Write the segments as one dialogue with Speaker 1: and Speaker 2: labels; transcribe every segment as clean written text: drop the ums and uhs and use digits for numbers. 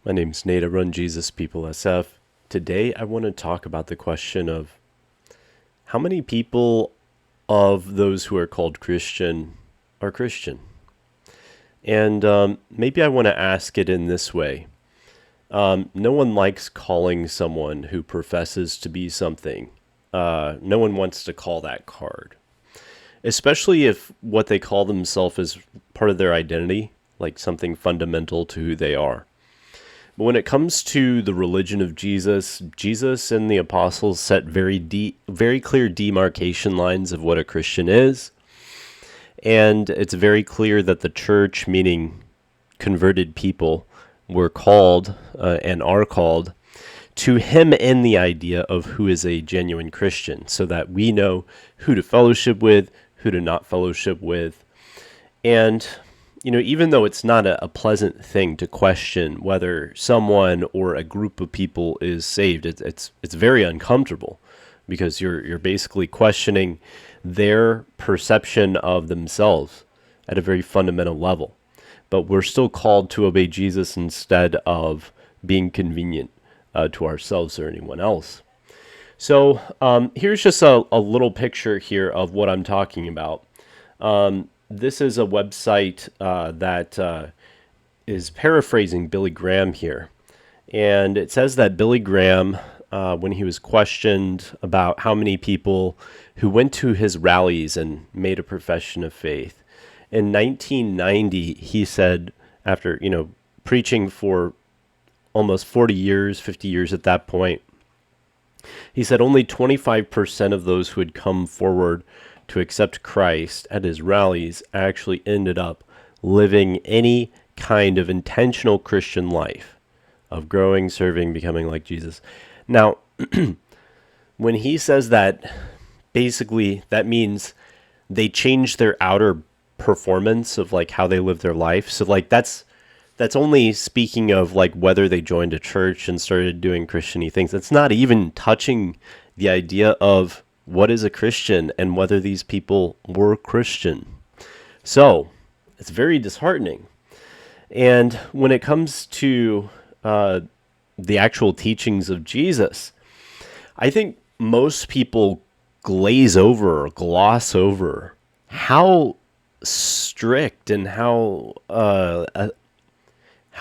Speaker 1: My name's Nate. I run Jesus People SF. Today, I want to talk about the question of how many people of those who are called Christian are Christian. And maybe I want to ask it in this way. No one likes calling someone who professes to be something. No one wants to call that card, especially if what they call themselves is part of their identity, like something fundamental to who they are. But when it comes to the religion of Jesus, Jesus and the apostles set very clear demarcation lines of what a Christian is. And it's very clear that the church, meaning converted people, were called and are called to him in the idea of who is a genuine Christian, so that we know who to fellowship with, who to not fellowship with. And even though it's not a pleasant thing to question whether someone or a group of people is saved, it's very uncomfortable because you're basically questioning their perception of themselves at a very fundamental level. But we're still called to obey Jesus instead of being convenient to ourselves or anyone else. So here's just a little picture here of what I'm talking about. This is a website that is paraphrasing Billy Graham here. And it says that Billy Graham, when he was questioned about how many people who went to his rallies and made a profession of faith, in 1990, he said, after, preaching for almost 40 years, 50 years at that point, he said only 25% of those who had come forward to accept Christ at his rallies actually ended up living any kind of intentional Christian life of growing, serving, becoming like Jesus. Now, when he says that, basically that means they change their outer performance of like how they live their life. So like that's only speaking of like whether they joined a church and started doing Christian-y things. It's not even touching the idea of what is a Christian and whether these people were Christian. So it's very disheartening. And when it comes to the actual teachings of Jesus, I think most people glaze over or gloss over how strict and how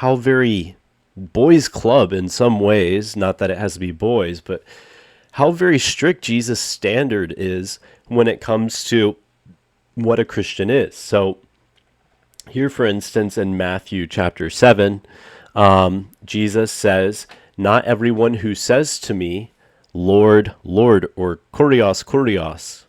Speaker 1: very boys club in some ways, not that it has to be boys, but how very strict Jesus' standard is when it comes to what a Christian is. So here, for instance, in Matthew chapter 7, Jesus says, "Not everyone who says to me, 'Lord, Lord,' or 'Kurios, Kurios,'"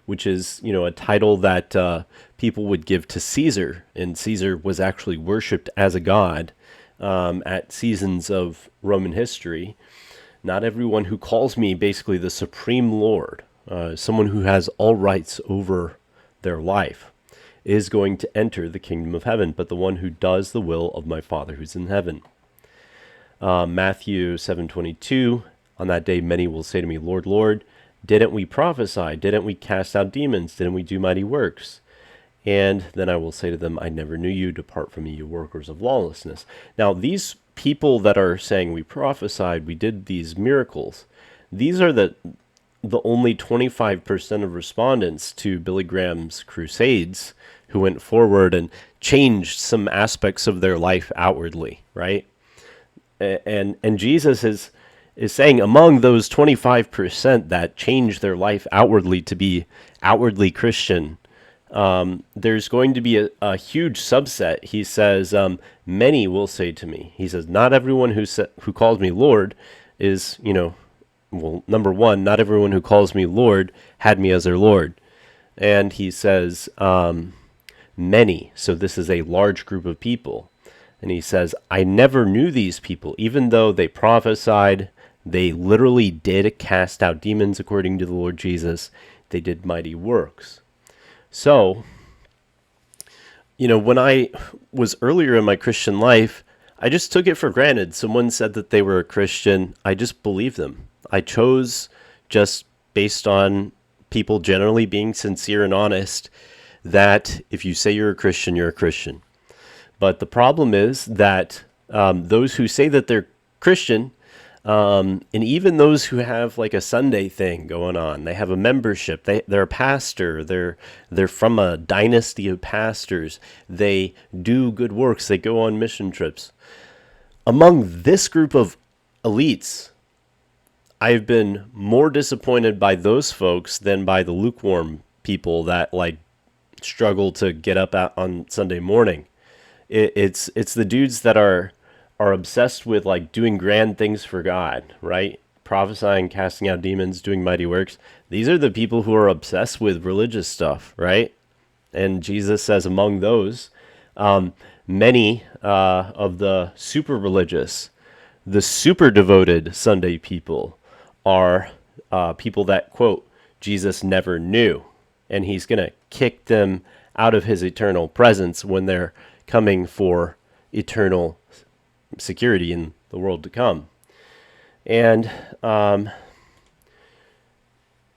Speaker 1: which is, a title that people would give to Caesar, and Caesar was actually worshipped as a god at seasons of Roman history. Not everyone who calls me basically the supreme Lord, someone who has all rights over their life, is going to enter the kingdom of heaven, but the one who does the will of my Father who's in heaven. Matthew 7:22, "On that day many will say to me, 'Lord, Lord, didn't we prophesy? Didn't we cast out demons? Didn't we do mighty works?' And then I will say to them, 'I never knew you. Depart from me, you workers of lawlessness.'" Now, these people that are saying we prophesied, we did these miracles, these are the only 25% of respondents to Billy Graham's crusades who went forward and changed some aspects of their life outwardly, right? And Jesus is saying among those 25% that changed their life outwardly to be outwardly Christian, there's going to be a huge subset. He says, "Many will say to me." He says, "Not everyone who calls me Lord is, well, number one, not everyone who calls me Lord had me as their Lord." And he says, "Many." So this is a large group of people. And he says, "I never knew these people, even though they prophesied, they literally did cast out demons according to the Lord Jesus. They did mighty works." So, when I was earlier in my Christian life, I just took it for granted. Someone said that they were a Christian. I just believed them. I chose, just based on people generally being sincere and honest, that if you say you're a Christian, you're a Christian. But the problem is that those who say that they're Christian, and even those who have like a Sunday thing going on. They have a membership. They're a pastor. They're from a dynasty of pastors. They do good works. They go on mission trips. Among this group of elites, I've been more disappointed by those folks than by the lukewarm people that like struggle to get up on Sunday morning. It's the dudes that are obsessed with like doing grand things for God, right? Prophesying, casting out demons, doing mighty works. These are the people who are obsessed with religious stuff, right? And Jesus says among those, many of the super religious, the super devoted Sunday people are people that, quote, Jesus never knew. And he's going to kick them out of his eternal presence when they're coming for eternal security in the world to come. And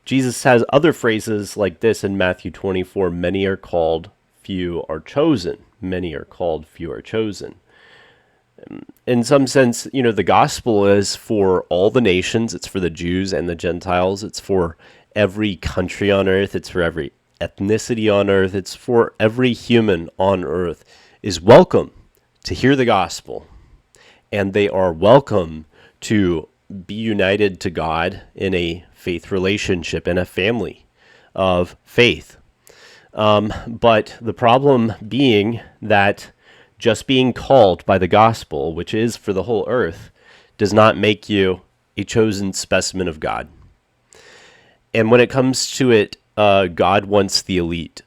Speaker 1: Jesus has other phrases like this in Matthew 24, many are called, few are chosen. Many are called, few are chosen. In some sense, the gospel is for all the nations. It's for the Jews and the Gentiles. It's for every country on earth. It's for every ethnicity on earth. It's for every human on earth is welcome to hear the gospel. And they are welcome to be united to God in a faith relationship, in a family of faith. But the problem being that just being called by the gospel, which is for the whole earth, does not make you a chosen specimen of God. And when it comes to it, God wants the elite.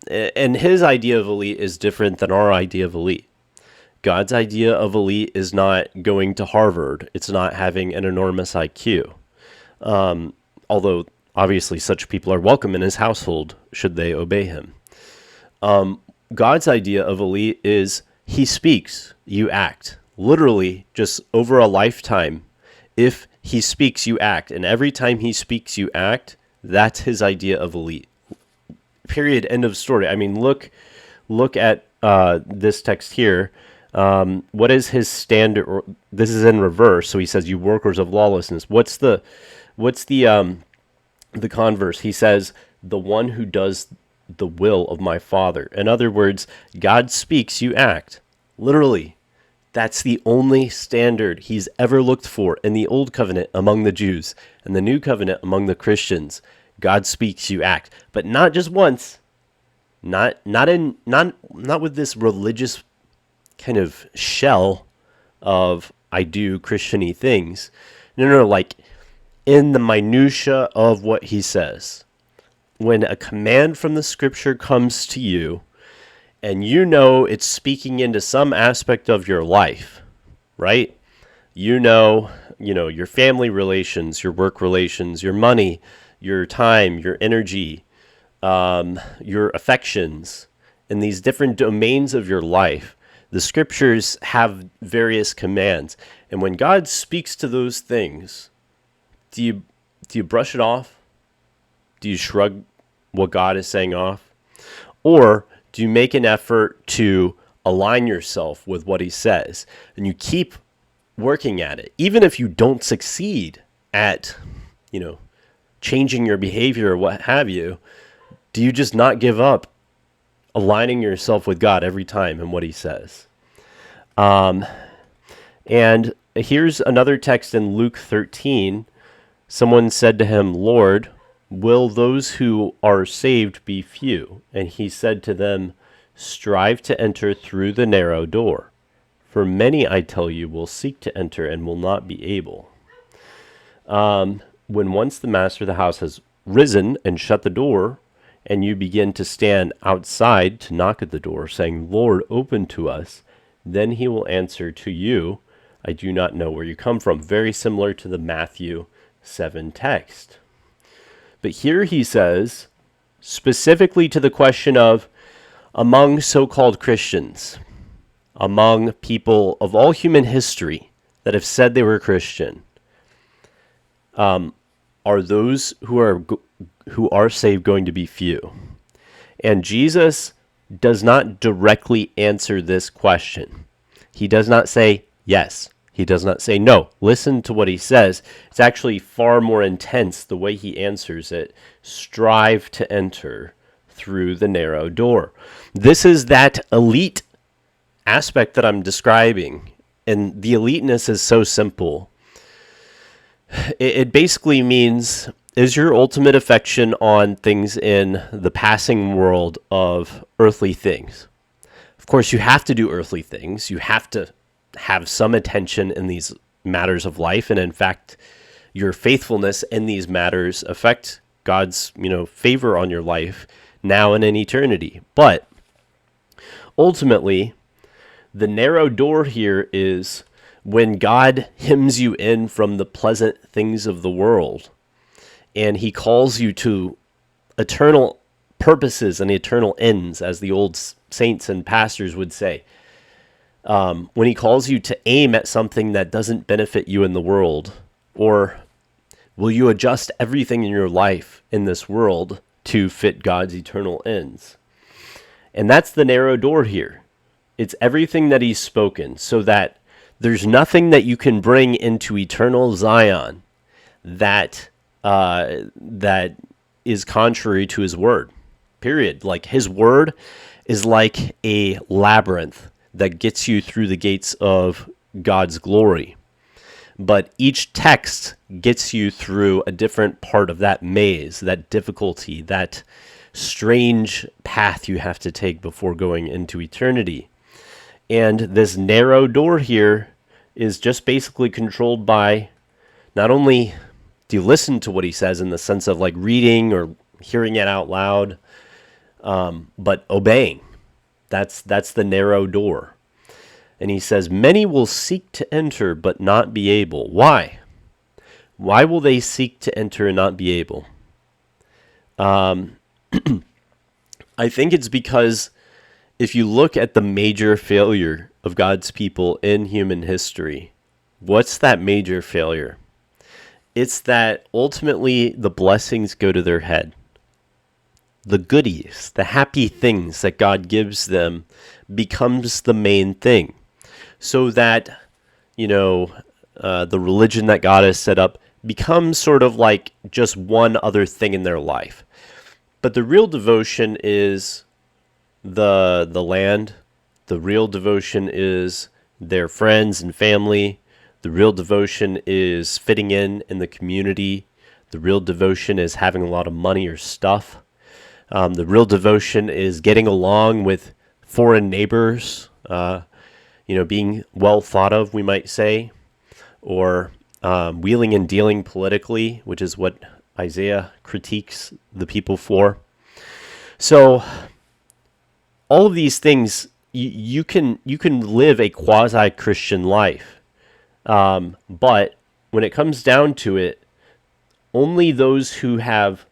Speaker 1: And his idea of elite is different than our idea of elite. God's idea of elite is not going to Harvard. It's not having an enormous IQ. Although, obviously, such people are welcome in his household should they obey him. God's idea of elite is he speaks, you act. Literally, just over a lifetime, if he speaks, you act. And every time he speaks, you act. That's his idea of elite. Period. End of story. I mean, look at this text here. What is his standard? This is in reverse. So he says, "You workers of lawlessness." What's the converse? He says, "The one who does the will of my Father." In other words, God speaks, you act. Literally, that's the only standard he's ever looked for in the Old Covenant among the Jews and the New Covenant among the Christians. God speaks, you act, but not just once. Not with this religious kind of shell of I do Christian-y things. No, like in the minutia of what he says. When a command from the scripture comes to you and it's speaking into some aspect of your life, right? Your family relations, your work relations, your money, your time, your energy, your affections, in these different domains of your life. The scriptures have various commands. And when God speaks to those things, do you brush it off? Do you shrug what God is saying off? Or do you make an effort to align yourself with what he says? And you keep working at it. Even if you don't succeed at, changing your behavior or what have you, do you just not give up aligning yourself with God every time and what he says? And here's another text in Luke 13. Someone said to him, "Lord, will those who are saved be few?" And he said to them, "Strive to enter through the narrow door. For many, I tell you, will seek to enter and will not be able." When once the master of the house has risen and shut the door, and you begin to stand outside to knock at the door, saying, "Lord, open to us," then he will answer to you, "I do not know where you come from." Very similar to the Matthew 7 text. But here he says, specifically to the question of among so-called Christians, among people of all human history that have said they were Christian, are those who are saved going to be few? And Jesus does not directly answer this question. He does not say yes. He does not say no. Listen to what he says. It's actually far more intense the way he answers it. Strive to enter through the narrow door. This is that elite aspect that I'm describing. And the eliteness is so simple. It basically means, is your ultimate affection on things in the passing world of earthly things? Of course, you have to do earthly things. You have to have some attention in these matters of life. And in fact, your faithfulness in these matters affect God's, favor on your life now and in eternity. But ultimately, the narrow door here is when God hems you in from the pleasant things of the world, and he calls you to eternal purposes and eternal ends, as the old saints and pastors would say. When he calls you to aim at something that doesn't benefit you in the world, or will you adjust everything in your life in this world to fit God's eternal ends? And that's the narrow door here. It's everything that he's spoken, so that there's nothing that you can bring into eternal Zion that is contrary to his word. Period. Like, his word is like a labyrinth that gets you through the gates of God's glory. But each text gets you through a different part of that maze, that difficulty, that strange path you have to take before going into eternity. And this narrow door here is just basically controlled by, not only do you listen to what he says in the sense of like reading or hearing it out loud, but obeying. That's the narrow door. And he says, many will seek to enter but not be able. Why? Why will they seek to enter and not be able? I think it's because if you look at the major failure of God's people in human history, what's that major failure? It's that ultimately the blessings go to their head. The goodies, the happy things that God gives them becomes the main thing. So that, the religion that God has set up becomes sort of like just one other thing in their life. But the real devotion is the land. The real devotion is their friends and family. The real devotion is fitting in the community. The real devotion is having a lot of money or stuff. The real devotion is getting along with foreign neighbors, being well thought of, we might say, or wheeling and dealing politically, which is what Isaiah critiques the people for. So all of these things, you can live a quasi-Christian life, but when it comes down to it, only those who have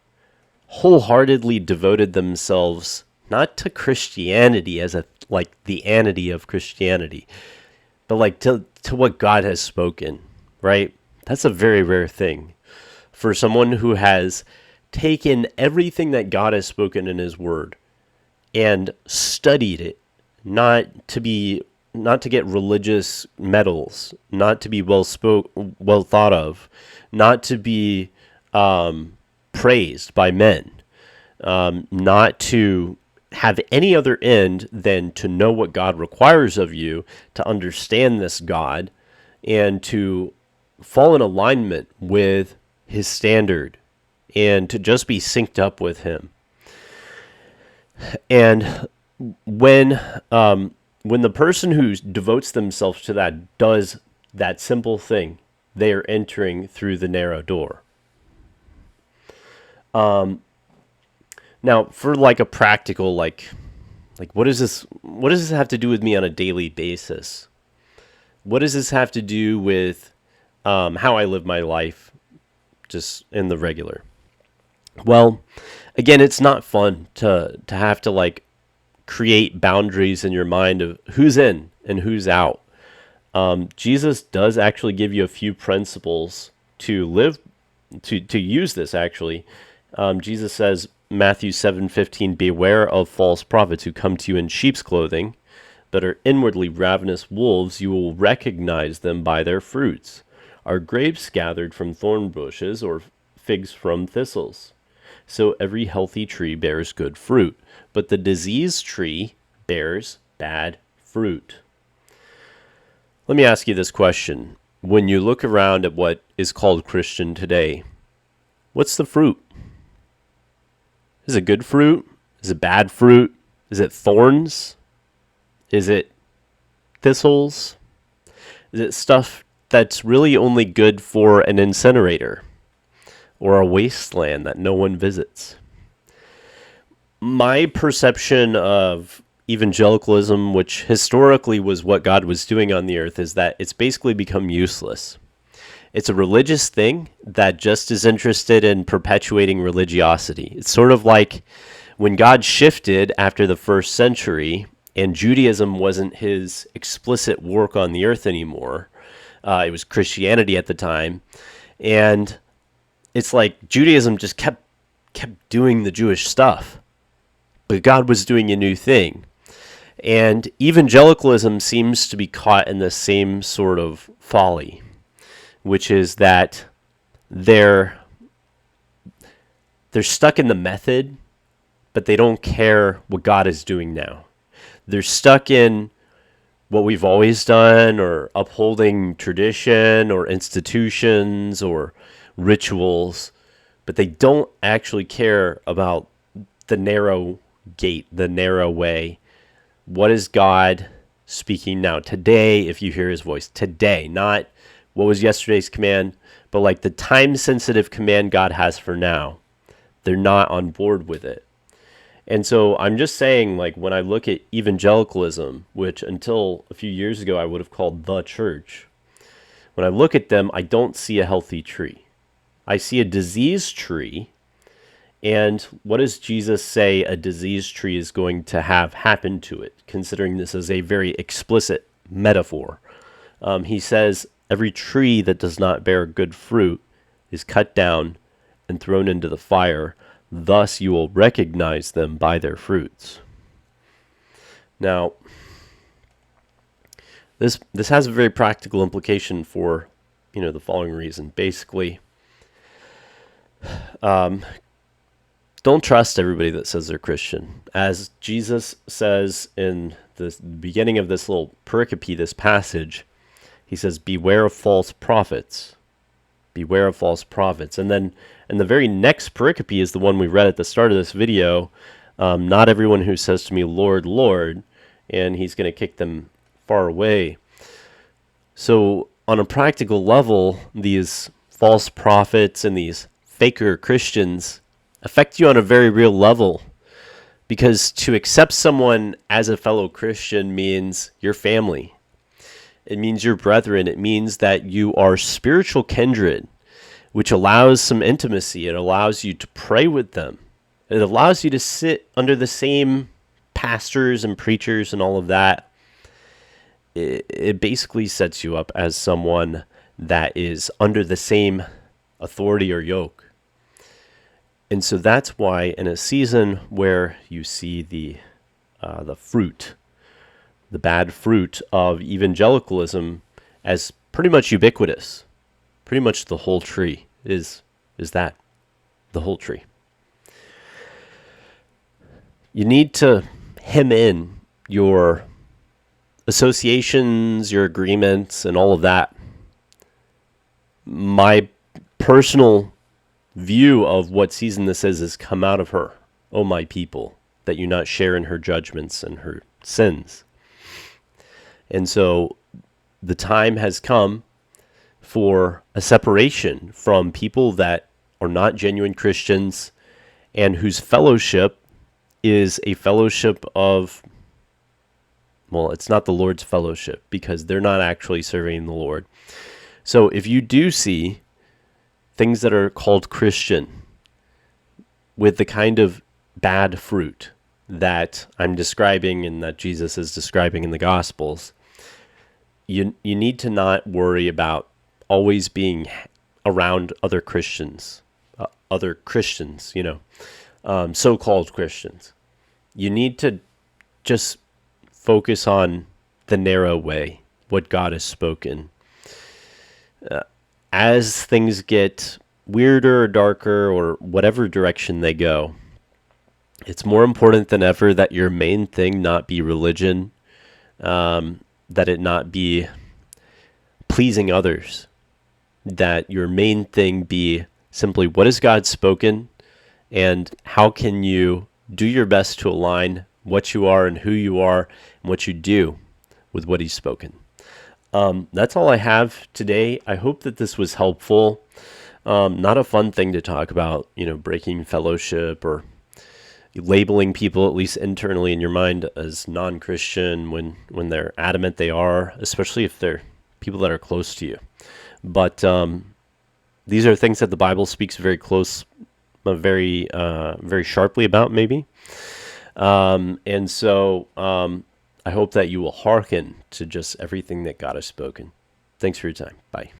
Speaker 1: wholeheartedly devoted themselves not to Christianity as the entity of Christianity, but like to what God has spoken, right? That's a very rare thing for someone who has taken everything that God has spoken in his word and studied it, not to get religious medals, not to be well thought of, not to be praised by men, not to have any other end than to know what God requires of you, to understand this God, and to fall in alignment with his standard, and to just be synced up with him. And when the person who devotes themselves to that does that simple thing, they are entering through the narrow door. Now, for like a practical, like what does this have to do with me on a daily basis? What does this have to do with how I live my life just in the regular? Well, again, it's not fun to have to like create boundaries in your mind of who's in and who's out. Jesus does actually give you a few principles to live, to use this actually. Jesus says, Matthew 7:15, beware of false prophets who come to you in sheep's clothing, but are inwardly ravenous wolves, you will recognize them by their fruits. Are grapes gathered from thorn bushes, or figs from thistles? So every healthy tree bears good fruit, but the diseased tree bears bad fruit. Let me ask you this question. When you look around at what is called Christian today, what's the fruit? Is it good fruit? Is it bad fruit? Is it thorns? Is it thistles? Is it stuff that's really only good for an incinerator or a wasteland that no one visits? My perception of evangelicalism, which historically was what God was doing on the earth, is that it's basically become useless. It's a religious thing that just is interested in perpetuating religiosity. It's sort of like when God shifted after the first century and Judaism wasn't his explicit work on the earth anymore. It was Christianity at the time. And it's like Judaism just kept doing the Jewish stuff. But God was doing a new thing. And evangelicalism seems to be caught in the same sort of folly, which is that they're stuck in the method, but they don't care what God is doing now. They're stuck in what we've always done, or upholding tradition or institutions or rituals, but they don't actually care about the narrow gate, the narrow way. What is God speaking now? Today, if you hear his voice, today, not what was yesterday's command, but like the time-sensitive command God has for now. They're not on board with it. And so I'm just saying, like, when I look at evangelicalism, which until a few years ago I would have called the church, when I look at them, I don't see a healthy tree. I see a diseased tree. And what does Jesus say a diseased tree is going to have happen to it, considering this is a very explicit metaphor? He says, every tree that does not bear good fruit is cut down and thrown into the fire. Thus you will recognize them by their fruits. Now, this has a very practical implication for, the following reason. Basically, don't trust everybody that says they're Christian. As Jesus says in the beginning of this little pericope, this passage, he says, beware of false prophets. Beware of false prophets. And then in the very next pericope is the one we read at the start of this video. Not everyone who says to me, Lord, Lord, and he's going to kick them far away. So on a practical level, these false prophets and these faker Christians affect you on a very real level, because to accept someone as a fellow Christian means your family. It means your brethren. It means that you are spiritual kindred, which allows some intimacy. It allows you to pray with them. It allows you to sit under the same pastors and preachers and all of that. It basically sets you up as someone that is under the same authority or yoke. And so that's why in a season where you see the fruit, the bad fruit of evangelicalism as pretty much ubiquitous, pretty much the whole tree is that, the whole tree. You need to hem in your associations, your agreements, and all of that. My personal view of what season this is come out of her, O my people, that you not share in her judgments and her sins. And so the time has come for a separation from people that are not genuine Christians and whose fellowship is a fellowship of, well, it's not the Lord's fellowship because they're not actually serving the Lord. So if you do see things that are called Christian with the kind of bad fruit that I'm describing and that Jesus is describing in the Gospels, you need to not worry about always being around other Christians, so-called Christians. You need to just focus on the narrow way, what God has spoken. As things get weirder or darker or whatever direction they go, it's more important than ever that your main thing not be religion, that it not be pleasing others, that your main thing be simply what has God spoken and how can you do your best to align what you are and who you are and what you do with what he's spoken. That's all I have today. I hope that this was helpful. Not a fun thing to talk about, breaking fellowship or labeling people, at least internally in your mind, as non-Christian when they're adamant they are, especially if they're people that are close to you. But these are things that the Bible speaks very very sharply about, maybe. And so I hope that you will hearken to just everything that God has spoken. Thanks for your time. Bye.